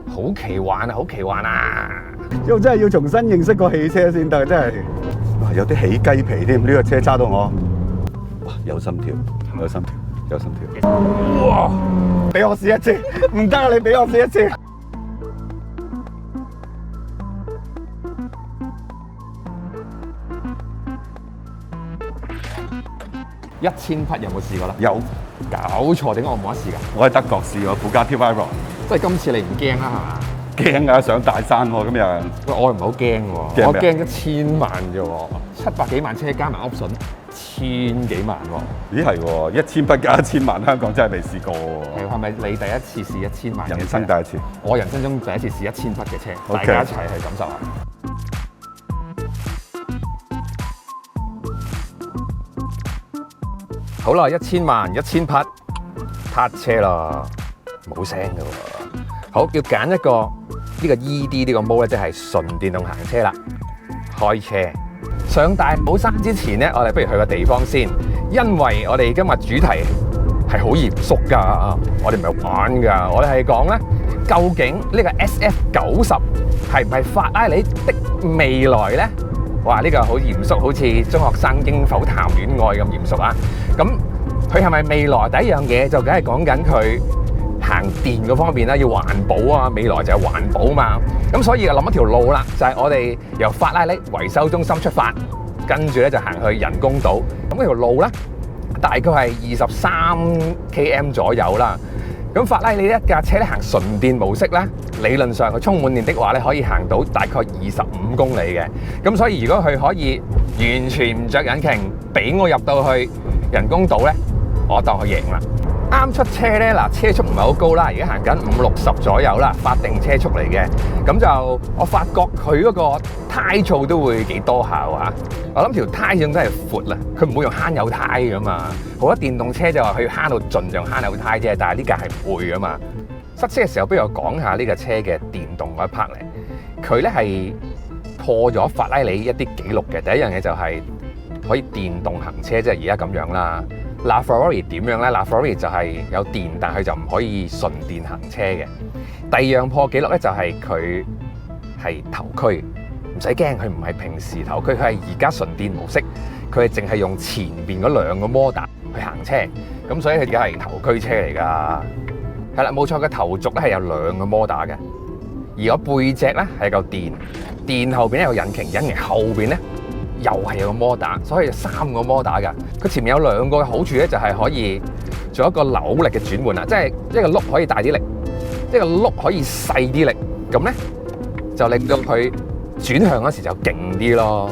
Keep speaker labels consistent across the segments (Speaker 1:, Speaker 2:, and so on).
Speaker 1: 好奇幻啊，好奇幻啊！
Speaker 2: 又真係要重新認識個汽車先得，真係。哇，有啲起雞皮添，呢個車揸到我，哇，有心跳，有心跳，有心跳。哇！俾我試一次，唔得啊！你俾我試一次。
Speaker 1: 1000匹有冇試過啦？
Speaker 2: 有，
Speaker 1: 搞錯，點解我冇得試㗎？
Speaker 2: 我喺德國試過布加迪 Veyron，
Speaker 1: 即係今次你唔驚啦，係嘛？
Speaker 2: 驚啊！上大山喎，今日。
Speaker 1: 喂，我唔係好驚喎，我驚1000萬啫喎，700幾萬車加埋 option， 1000幾萬喎。
Speaker 2: 咦係喎，1000匹加1000萬，香港真係未試過喎。
Speaker 1: 係咪你第一次試1000萬嘅車？
Speaker 2: 人生第一次。
Speaker 1: 我人生中第一次試1000匹嘅車，
Speaker 2: Okay.
Speaker 1: 大家一齊去感受下。好啦，1000萬1000匹，撻車啦，冇聲㗎喎。好，要揀一個呢個 ED 呢個 mode 咧，即係純電動行車啦。開車上大帽山之前咧，我哋不如去個地方先，因為我哋今日主題係好嚴肅㗎，我哋唔係玩㗎，我哋係講咧，究竟呢個 SF90係唔係法拉利的未來咧？哇！呢個好嚴肅，好似中學生應否談戀愛咁嚴肅啊！咁佢係咪未來？第一樣嘢就梗係講緊佢行電嗰方面啦，要環保啊！未來就係環保嘛。咁所以就諗一條路啦，就係我哋由法拉利維修中心出發，跟住咧就行去人工島。咁嗰條路咧大概係23 km 左右啦。咁法拉利一架車咧行純電模式咧，理論上佢充滿電的話咧，可以行到大概25公里嘅。咁所以如果佢可以完全唔着引擎，俾我入到去人工島咧，我當佢贏啦。啱出車咧，嗱車速唔係好高啦，而家行緊50-60左右啦，法定車速嚟嘅。咁就我發覺佢嗰個胎噪都會幾多下喎。我諗條胎仲真係闊啦，佢唔會用慳油胎噶嘛。好多電動車就話佢要慳到盡量慳油胎啫，但係呢架係唔會噶嘛。塞車嘅時候，不如我講下呢架車嘅電動嗰一 part 嚟。佢咧係破咗法拉利一啲紀錄嘅。第一樣嘢就係可以電動行車，即係而家咁樣啦。LaFerrari 點樣咧？LaFerrari就係有電，但係佢就唔可以純電行車嘅。第二樣破紀錄咧就係佢係頭驅，唔使驚，佢唔係平時頭驅，佢係而家純電模式，佢係淨係用前邊嗰2個摩打去行車，咁所以佢而家係頭驅車嚟㗎。係啦，冇錯，個頭軸咧係有2個摩打嘅，而個背脊咧係嚿電，電後邊咧有引擎，引擎後邊咧又係有個摩打，所以3個摩打㗎。佢前面有2個嘅好處咧，就係可以做一個扭力嘅轉換啦，即係一個轆可以大啲力，一個轆可以細啲力，咁咧就令到佢轉向嗰時就勁啲咯。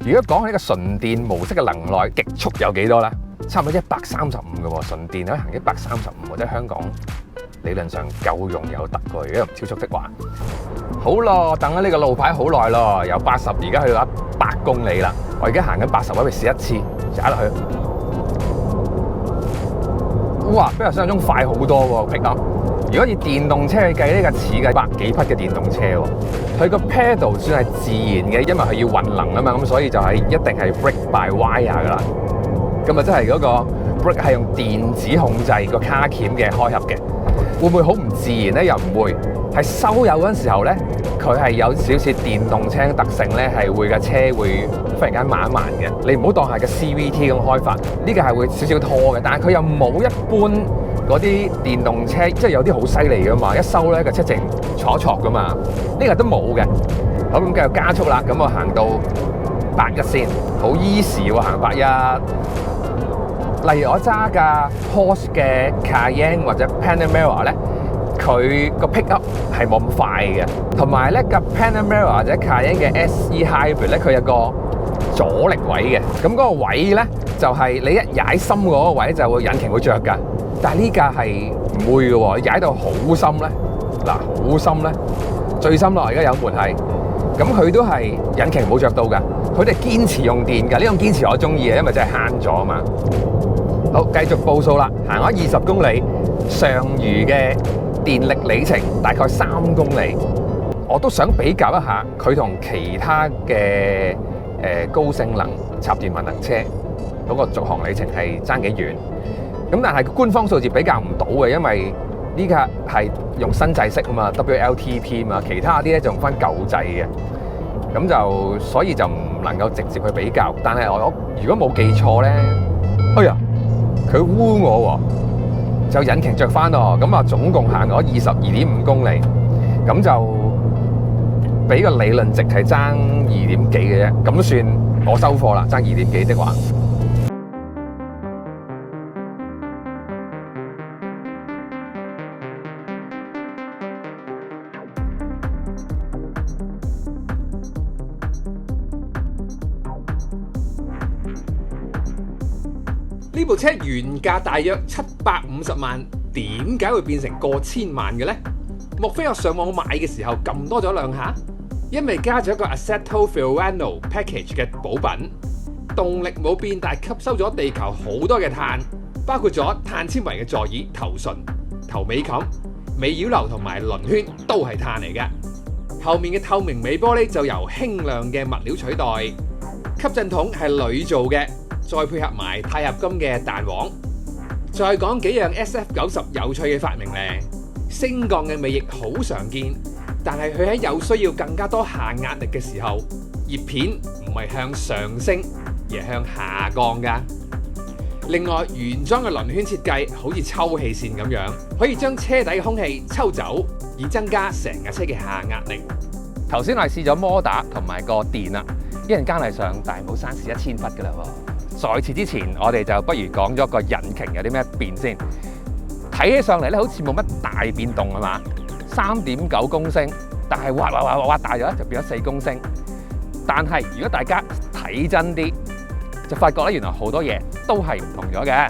Speaker 1: 如果講起呢個純電模式嘅能耐極速有幾多咧？差唔多135嘅喎，純電可以行135，或者香港理論上夠用有得嘅，如果唔超速的話。好咯，等咗呢個路牌好耐咯，由80而家去到100公里啦。我而家行緊80，我哋試一次，踩落去。哇，比我想象中快好多喎 ，pick up。如果以電動車去計，呢架似嘅100幾匹嘅電動車喎，佢個 pedal 算係自然嘅，因為佢要運能啊嘛，咁所以就係一定係 brake by wire 噶啦。咁啊，真係嗰個 brake 係用電子控制個卡鉗嘅開合嘅，會唔會好唔自然咧？又唔會，係收油嗰陣時候咧，佢係有少少電動車特性咧，係會架車會忽然間慢一慢嘅。你唔好當係個 CVT 咁開法，呢個係會少少拖嘅，但係佢又冇一般嗰啲電動車，即係有啲好犀利噶嘛，一收咧個車淨挫挫噶嘛，呢個都冇嘅。好，咁繼續加速啦，咁我行到81先，好 easy 喎，行81。例如我揸架 Porsche 嘅 Cayenne 或者 Panamera 咧，佢個 pick up 係冇咁快嘅，同埋咧架 Panamera 或者 Cayenne 嘅 SE Hybrid 咧，佢有個阻力位嘅，咁嗰個位咧就係你一踩深嗰個位就會引擎會着㗎，但係呢架係唔會嘅喎，你踩到好深咧，嗱好深咧，最深咯，而家有門係，咁佢都係引擎冇着到㗎，佢哋堅持用電㗎，呢種堅持我中意嘅，因為真係慳咗啊嘛。好，繼續報數啦，行咗20公里，尚餘嘅電力里程大概3公里。我都想比較一下佢同其他嘅高性能插電混能車嗰個續航里程係爭幾遠。咁但係官方數字比較唔到嘅，因為呢架係用新制式啊嘛 ，WLTP 嘛，其他啲咧就用翻舊制嘅，咁就所以就唔能夠直接去比較。但係我如果冇記錯咧，哎呀，佢污我喎，就引擎着翻咯，咁啊總共行咗22.5公里，咁就俾個理論值係爭2點幾嘅啫，咁算我收貨啦，爭2點幾的話。
Speaker 3: 呢部車原價大約750萬，點解會變成過千萬嘅呢？莫非我上網買嘅時候撳多咗兩下？因為加咗一個 Assetto Fiorano Package 嘅補品，動力冇變，但係吸收咗地球好多嘅碳，包括咗碳纖維嘅座椅、頭唇、頭尾冚、尾擾流同埋輪圈都係碳嚟嘅。後面嘅透明尾玻璃就由輕量嘅物料取代，吸震筒係鋁做嘅。再配合埋鈦合金嘅彈簧，再講幾樣 SF90 有趣嘅發明咧。升降嘅尾翼好常見，但係佢喺有需要更加多下壓力嘅時候，葉片唔係向上升，而係向下降㗎。另外，原裝嘅輪圈設計好似抽氣扇咁樣，可以將車底嘅空氣抽走，以增加成架車嘅下壓力。
Speaker 1: 頭先我係試咗摩打同埋個電啦，一陣間係上大帽山試1000匹㗎啦喎。在此之前，我哋就不如講咗個引擎有啲咩變先。睇起上嚟咧，好似冇乜大變動係嘛？3.9公升，但係挖大咗就變咗4公升。但係如果大家睇真啲，就發覺咧原來好多嘢都係唔同咗嘅。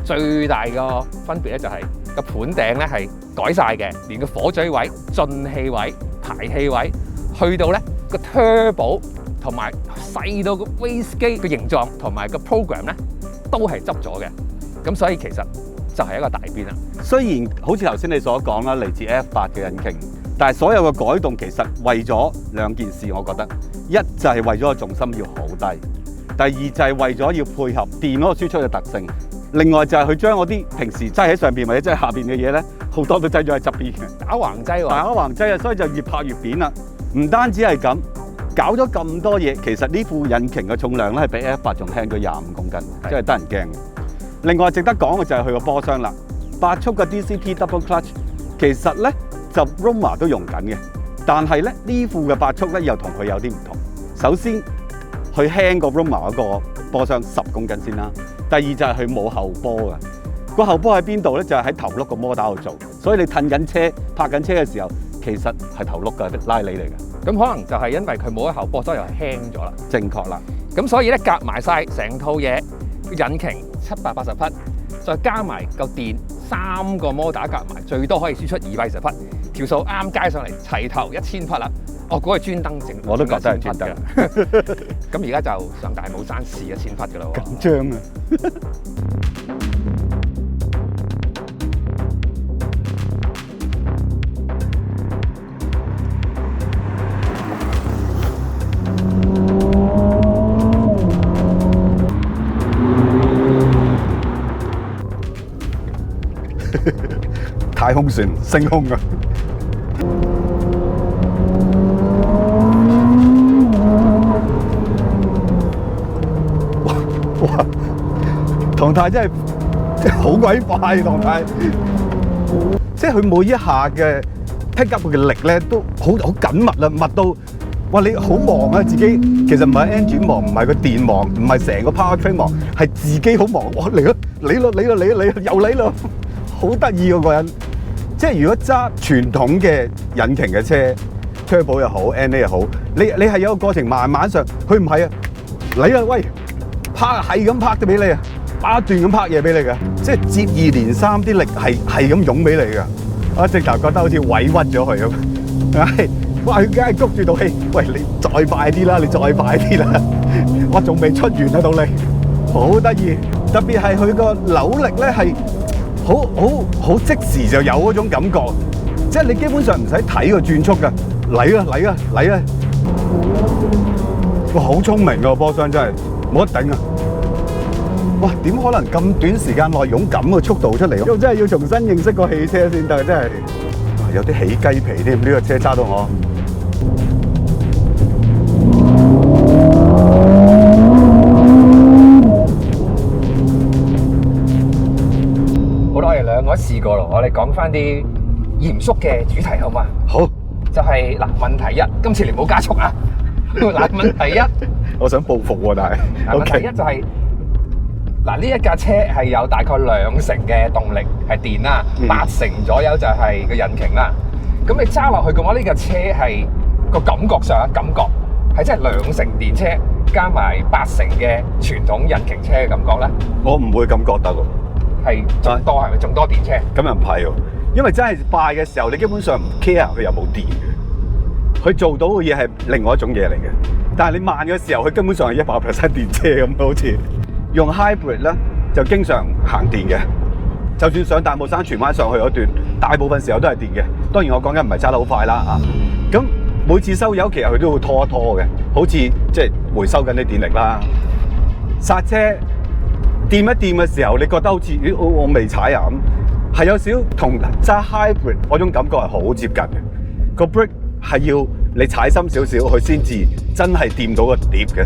Speaker 1: 最大個分別咧就係個盤頂咧係改晒嘅，連個火嘴位、進氣位、排氣位，去到咧個 turbo 同埋細到個 wastegate 嘅形狀同埋個 program 咧都係執咗嘅，咁所以其實就係一個大變啦。
Speaker 2: 雖然好似頭先你所講啦，嚟自 F8 嘅引擎，但係所有嘅改動其實為咗兩件事，我覺得一就係為咗個重心要好低，第二就係為咗要配合電嗰個輸出嘅特性，另外就係佢將嗰啲平時擠喺上邊或者擠喺下邊嘅嘢咧，好多都擠咗喺側邊嘅，
Speaker 1: 打橫擠喎，
Speaker 2: 打橫擠啊，所以就越拍越扁啦。唔單止係咁。搞咗咁多嘢，其實呢副引擎嘅重量咧係比 F8 仲輕咗25公斤，真係得人驚嘅。另外值得講嘅就係佢個波箱啦，8速嘅 DCT Double Clutch， 其實咧就 Roma 都用緊嘅，但係咧呢副嘅8速咧又同佢有啲唔同。首先佢輕過 Roma 嗰個波箱10公斤先啦，第二就係佢冇後波嘅，個後波喺邊度咧？就係喺頭轆個摩打度做，所以你褪緊車、泊緊車嘅時候，其實係頭轆嘅拉力嚟嘅。
Speaker 1: 咁可能就係因為佢冇咗後波，所以又輕咗啦。
Speaker 2: 正確啦。咁
Speaker 1: 所以咧夾埋晒成套嘢，引擎780匹，再加埋個電3個摩打夾埋，最多可以輸出220匹，條數啱街上嚟齊頭1000匹啦。哦，嗰個專登整，
Speaker 2: 我都覺得係專登。
Speaker 1: 咁而家就上大帽山試1000匹㗎啦喎。
Speaker 2: 緊張啊！太空船升空啊！哇！唐太真係好鬼快，唐太，即係佢每一下嘅 pick up 嘅力咧都好緊密啦，密到哇你好忙啊！自己其實唔係 engine 忙，唔係個電忙，唔係成個 powertrain 忙，係自己好忙。哇嚟啦又嚟啦！好得意嗰個人，即係如果揸傳統嘅引擎嘅車 ，turbo 又好 ，NA 又好，你係有個過程慢慢上，佢唔係啊，嚟啦喂，拍係咁拍咗俾你啊，不斷咁拍嘢俾你嘅，即係接二連三啲力係咁湧俾你嘅，我直頭覺得好似委屈咗佢咁，係，哇佢梗係谷住道氣，喂你再快啲啦，你再快啲啦，我仲未出完啊到你，好得意，特別係佢個扭力咧係。好即時就有嗰種感覺，即係你基本上唔使睇個轉速㗎，嚟啊！哇，好聰明啊！波箱真係冇得頂啊！哇！點可能咁短時間內用咁嘅速度出嚟？因為真係要重新認識個汽車先得，真係有啲起雞皮添。呢個車揸到我。
Speaker 1: 好啦，我哋兩個都試過咯，我哋講翻啲嚴肅嘅主題好嘛？
Speaker 2: 好，
Speaker 1: 就係嗱，問題一，今次你唔好加速啊！嗱，問題一，
Speaker 2: 我想報復喎，但係
Speaker 1: 問題一就係嗱，呢一架車係有大概2成嘅動力係電啦，8成左右就係個引擎啦。咁你揸落去嘅話，呢架車係個感覺上感覺係真係2成電車加埋8成嘅傳統引擎車嘅感覺咧？
Speaker 2: 我唔會咁覺得喎。
Speaker 1: 係仲多係咪？仲多電車？
Speaker 2: 咁又唔係喎，因為真係快嘅時候，你基本上唔 care 佢有冇電嘅，佢做到嘅嘢係另外一種嘢嚟嘅。但係你慢嘅時候，佢根本上係100% 電車咁，好似用 hybrid 咧就經常行電嘅。就算上大帽山荃灣上去嗰段，大部分時候都係電嘅。當然我講緊唔係揸得好快啦嚇。咁每次收油其實佢都會拖一拖嘅，好似即係回收緊啲電力啦。剎車掂一掂嘅時候，你覺得好似咦我未踩啊咁，係有少同揸 hybrid 嗰種感覺係好接近嘅。個 brake 係要你踩深少少，佢先至真係掂到個碟嘅。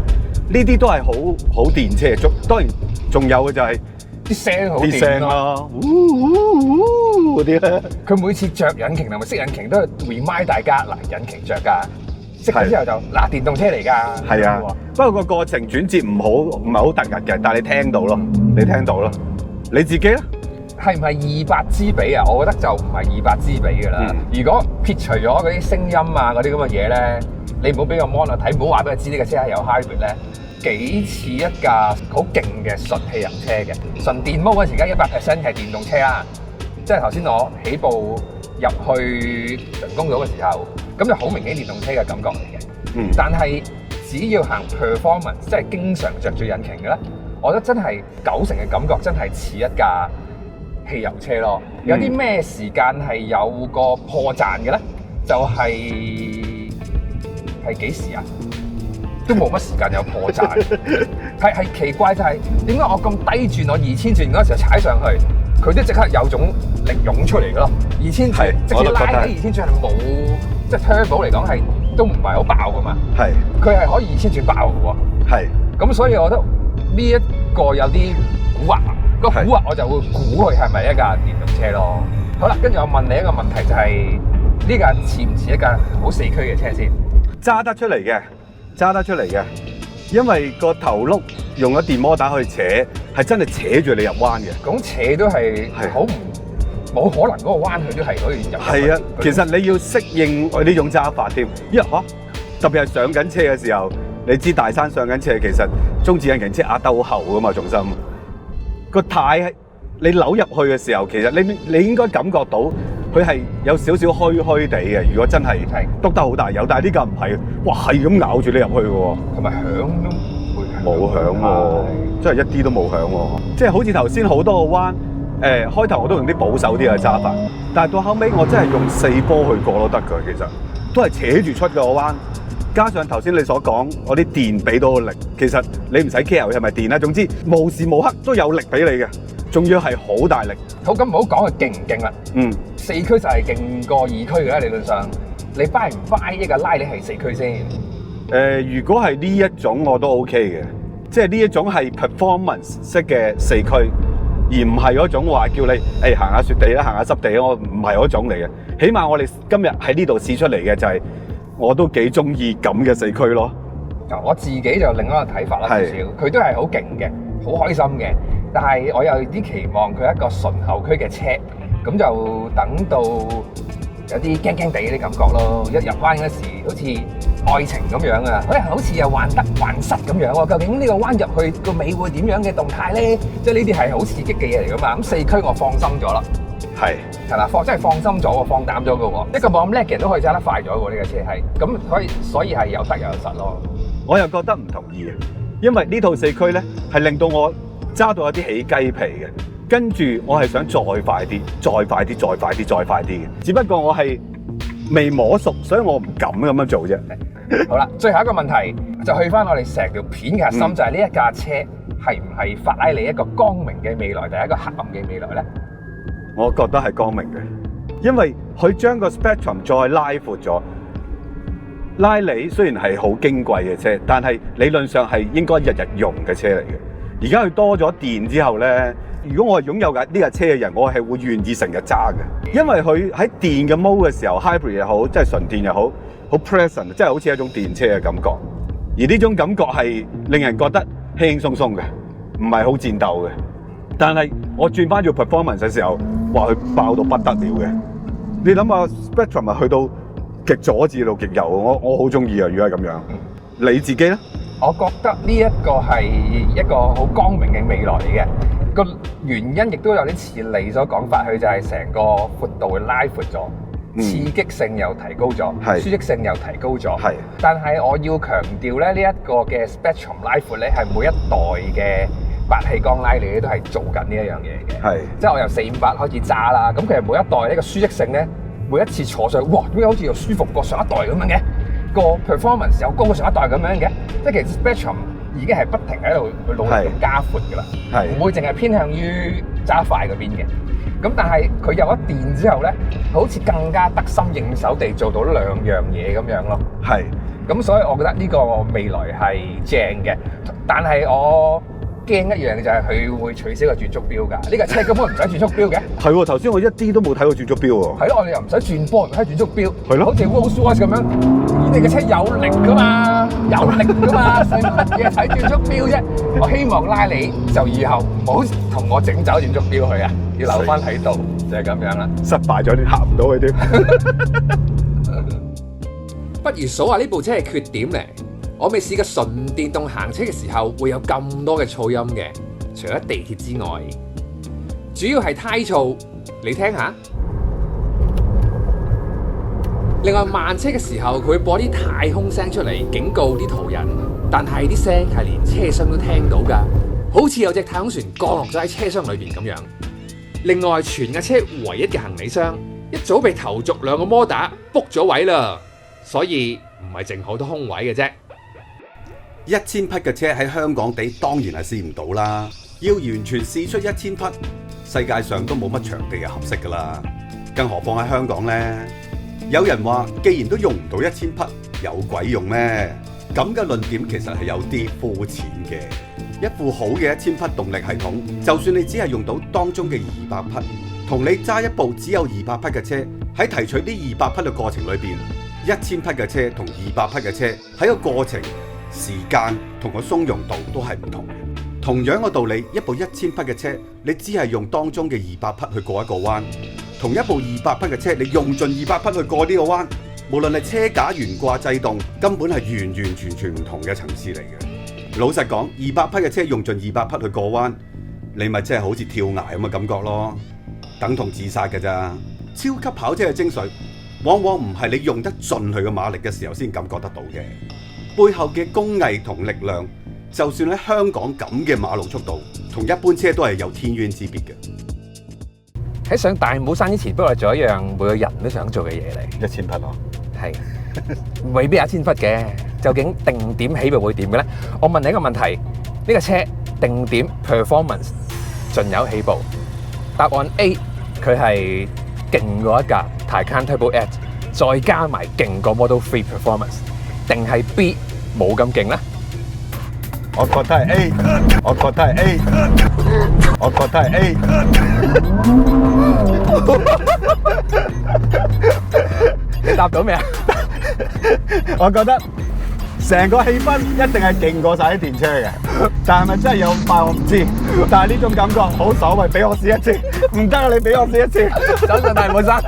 Speaker 2: 呢啲都係好電車。當然仲有嘅就係
Speaker 1: 啲聲好
Speaker 2: 啲聲
Speaker 1: 電
Speaker 2: 咯，嗰啲咧。
Speaker 1: 佢每次着引擎同埋熄引擎都係 remind 大家嗱，引擎着㗎，熄咗之後就嗱電動車嚟㗎。
Speaker 2: 係啊，不過個過程轉折唔係好突兀嘅，但係你聽到咯，你聽到咯。你自己咧？
Speaker 1: 係唔係200支比啊？我覺得就唔係200支比㗎啦。如果撇除咗嗰啲聲音啊嗰啲咁嘅嘢咧，你唔好俾個 mon 睇，唔好話俾佢知呢個車係有 hybrid 咧，幾似一架好勁嘅純汽油車嘅。純電模嗰陣時，而家100% 係電動車啊！即係頭先我起步入去人工島嘅時候，咁就好明顯電動車嘅感覺嚟嘅。但係只要行 performance， 即係經常着住引擎嘅咧，我覺得真係90%嘅感覺真係似一架汽油車咯。有啲咩時間係有個破綻嘅咧？就係幾時啊？都冇乜時間有破綻。係奇怪就係點解我咁低轉，我2000轉嗰時候踩上去，佢都即刻有種力湧出嚟嘅咯。2000轉即使拉起2000轉係冇，即係 turbo 嚟講係都唔係好爆噶嘛。係，佢係可以2000轉爆嘅喎。係，咁所以我覺得呢一個有啲蠱惑。個蠱惑我就會估佢係咪一架電動車咯。好啦，跟住我問你一個問題，就係呢架似唔似一架好四驅嘅車先？
Speaker 2: 揸得出嚟嘅，揸得出嚟嘅，因為個頭轆用咗電摩打去扯，係真係扯住你入彎嘅。
Speaker 1: 咁扯都係好冇可能嗰個彎佢都係可以入。
Speaker 2: 係啊，其實你要適應我呢種揸法添，因為特別係上緊車嘅時候，你知大山上緊車，其實中置引擎車壓得好厚噶嘛，重心。個軚你扭入去嘅時候，其實你應該感覺到佢係有少少虛虛地嘅。如果真係篤得好大油，但係呢架唔係，哇係咁咬住你入去嘅喎，
Speaker 1: 同埋響都
Speaker 2: 冇響喎，真係一啲都冇響喎。即係好似頭先好多個彎，開頭我都用啲保守啲嘅揸法，但係到後尾我真係用4波去過都得㗎。其實都係扯住出嘅個彎。加上頭先你所講，我啲電俾到個力，其實你唔使 care 佢係咪電啦，總之無時無刻都有力俾你嘅，仲要係好大力。
Speaker 1: 好，咁唔好講佢勁唔勁啦。四驅就係勁過二驅嘅啦，理論上。你 buy 唔 buy 一個拉力係四驅先？
Speaker 2: 如果係呢一種我都 OK 嘅，即係呢一種係 performance 式嘅四驅，而唔係嗰種話叫你行下雪地啦，行下濕地啦，我唔係嗰種嚟嘅。起碼我哋今日喺呢度試出嚟嘅就係。我都幾中意咁嘅四驅咯。
Speaker 1: 我自己就另一個睇法啦，少少。佢都係好勁嘅，好開心嘅。但係我有啲期望佢係一個純後驅嘅車，咁就等到有啲驚驚地啲感覺咯。一入彎嗰時，好似愛情咁樣啊，好似又患得患失咁樣喎。究竟呢個彎入去個尾會點樣嘅動態咧？即係呢啲係好刺激嘅嘢嚟噶嘛。咁四驅我放心咗啦。係啦，真係放心咗喎，放膽咗嘅喎。一個冇咁叻嘅人都可以揸得快咗喎，呢個車係。咁所以係有得有實咯。我又覺得唔同意嘅，因為呢套四驅咧係令到我揸到有啲起雞皮嘅。跟住我係想再快啲，再快啲，再快啲，再快啲嘅。只不過我係未摸熟，所以我唔敢咁樣做啫。好啦，最後一個問題就去翻我哋成條片嘅核心，就係呢一架車係唔係法拉利一個光明嘅未來，定係一個黑暗嘅未來咧？
Speaker 2: 我覺得係光明嘅，因為佢將個 spectrum 再拉闊咗。拉里雖然係好矜貴嘅車，但係理論上係應該日日用嘅車嚟嘅。而家佢多咗電之後咧，如果我係擁有緊呢架車嘅人，我係會願意成日揸嘅，因為佢喺電嘅 mode 嘅時候 ，hybrid 又好，即係純電又好，好 pleasant，即係好似一種電車嘅感覺。而呢種感覺係令人覺得輕輕鬆鬆嘅，唔係好戰鬥嘅。但係我轉翻做 performance 嘅時候，哇！佢爆到不得了嘅。你諗下 spectrum 係去到極左至到極右，我好中意啊！如果係咁樣，你自己咧？
Speaker 1: 我覺得呢一個係一個好光明嘅未來嚟嘅。個原因亦都有啲似你所講法，佢就係成個闊度會拉闊咗，刺激性又提高咗，舒適性又提高咗。係，但係我要強調咧，呢一個嘅 spectrum 拉闊咧，係每一代嘅八氣缸拉力都係做緊呢一樣嘢嘅。係，即係我由458開始揸啦，咁其實每一代呢個舒適性咧，每一次坐上去，哇！點解好似又舒服過上一代咁樣嘅？個 performance 又高過上一代咁樣嘅，即係其實 spectrum 已經係不停喺度去努力咁加闊㗎啦，唔會淨係偏向於揸快嗰邊嘅。咁但係佢有咗電之後咧，好似更加得心應手地做到兩樣嘢咁樣咯。係，咁所以我覺得呢個未來係正嘅，但係我驚一樣嘅就係佢會取消個轉速錶㗎。呢架車根本唔使轉速錶嘅。係喎，頭先我一啲都冇睇過轉速錶喎。係咯，我哋又唔使轉波，唔使轉速錶。係咯，好似 Rolls-Royce 咁樣，你嘅車有力㗎嘛，有力㗎嘛，使乜嘢睇轉速錶啫？我希望拉你就以後唔好同我整走轉速錶去啊，要留翻喺度，就係咁樣啦。失敗咗，你行唔到佢添。
Speaker 3: 不如數下呢部車嘅缺點咧。我未試過純電動行車嘅時候會有咁多嘅噪音嘅，除咗地鐵之外，主要係胎噪，你聽下。另外慢車嘅時候，佢會播啲太空聲出嚟警告啲途人，但係啲聲係連車廂都聽到㗎，好似有隻太空船降落咗喺車廂裏邊咁樣。另外，全架車唯一嘅行李箱一早被頭續兩個摩打 book 咗位啦，所以唔係淨好多空位嘅啫。
Speaker 4: 1000匹嘅車喺香港地當然係試唔到啦，要完全試出1000匹，世界上都冇乜場地係合適噶啦，更何況喺香港呢？有人話，既然都用唔到1000匹，有鬼用咩？咁嘅論點其實係有啲膚淺嘅。一副好嘅1000匹動力系統，就算你只係用到當中嘅200匹，同你揸一部只有200匹嘅車，喺提取呢200匹嘅過程裏邊，1000匹嘅車同200匹嘅車喺個過程、時間同個鬆容度都係唔同嘅。同樣嘅道理，一部1000匹嘅車，你只係用當中嘅200匹去過一個彎，同一部200匹嘅車，你用盡200匹去過呢個彎，無論係車架、懸掛、制動，根本係完完全全唔同嘅層次嚟嘅。老實講，200匹嘅車用盡200匹去過彎，你咪真係好似跳崖咁嘅感覺咯，等同自殺㗎咋。超級跑車嘅精髓，往往唔係你用得盡佢嘅馬力嘅時候先感覺得到嘅。背後嘅工藝同力量，就算喺香港咁嘅馬路速度，同一般車都係有天淵之別嘅。
Speaker 1: 喺上大帽山之前，不過做一樣每個人都想做嘅嘢嚟。
Speaker 2: 1000匹咯，
Speaker 1: 係未必有1000匹嘅。究竟定點起步會點嘅咧？我問你一個問題：呢個車定點 performance 盡有起步？答案 A， 佢係勁過一架 Taycan Turbo S， 再加埋勁過 Model 3 performance， 定係 B 冇咁勁咧？
Speaker 2: 我覺得係 A， 我覺得係 A， 我覺得係 A。
Speaker 1: 你答到未啊？
Speaker 2: 我覺得成個氣氛一定係勁過晒啲電車嘅，但係咪真係有咁快我唔知，但係呢種感覺好所謂，俾我試一次，唔得啊！你俾我試一次，
Speaker 1: 走上大帽山。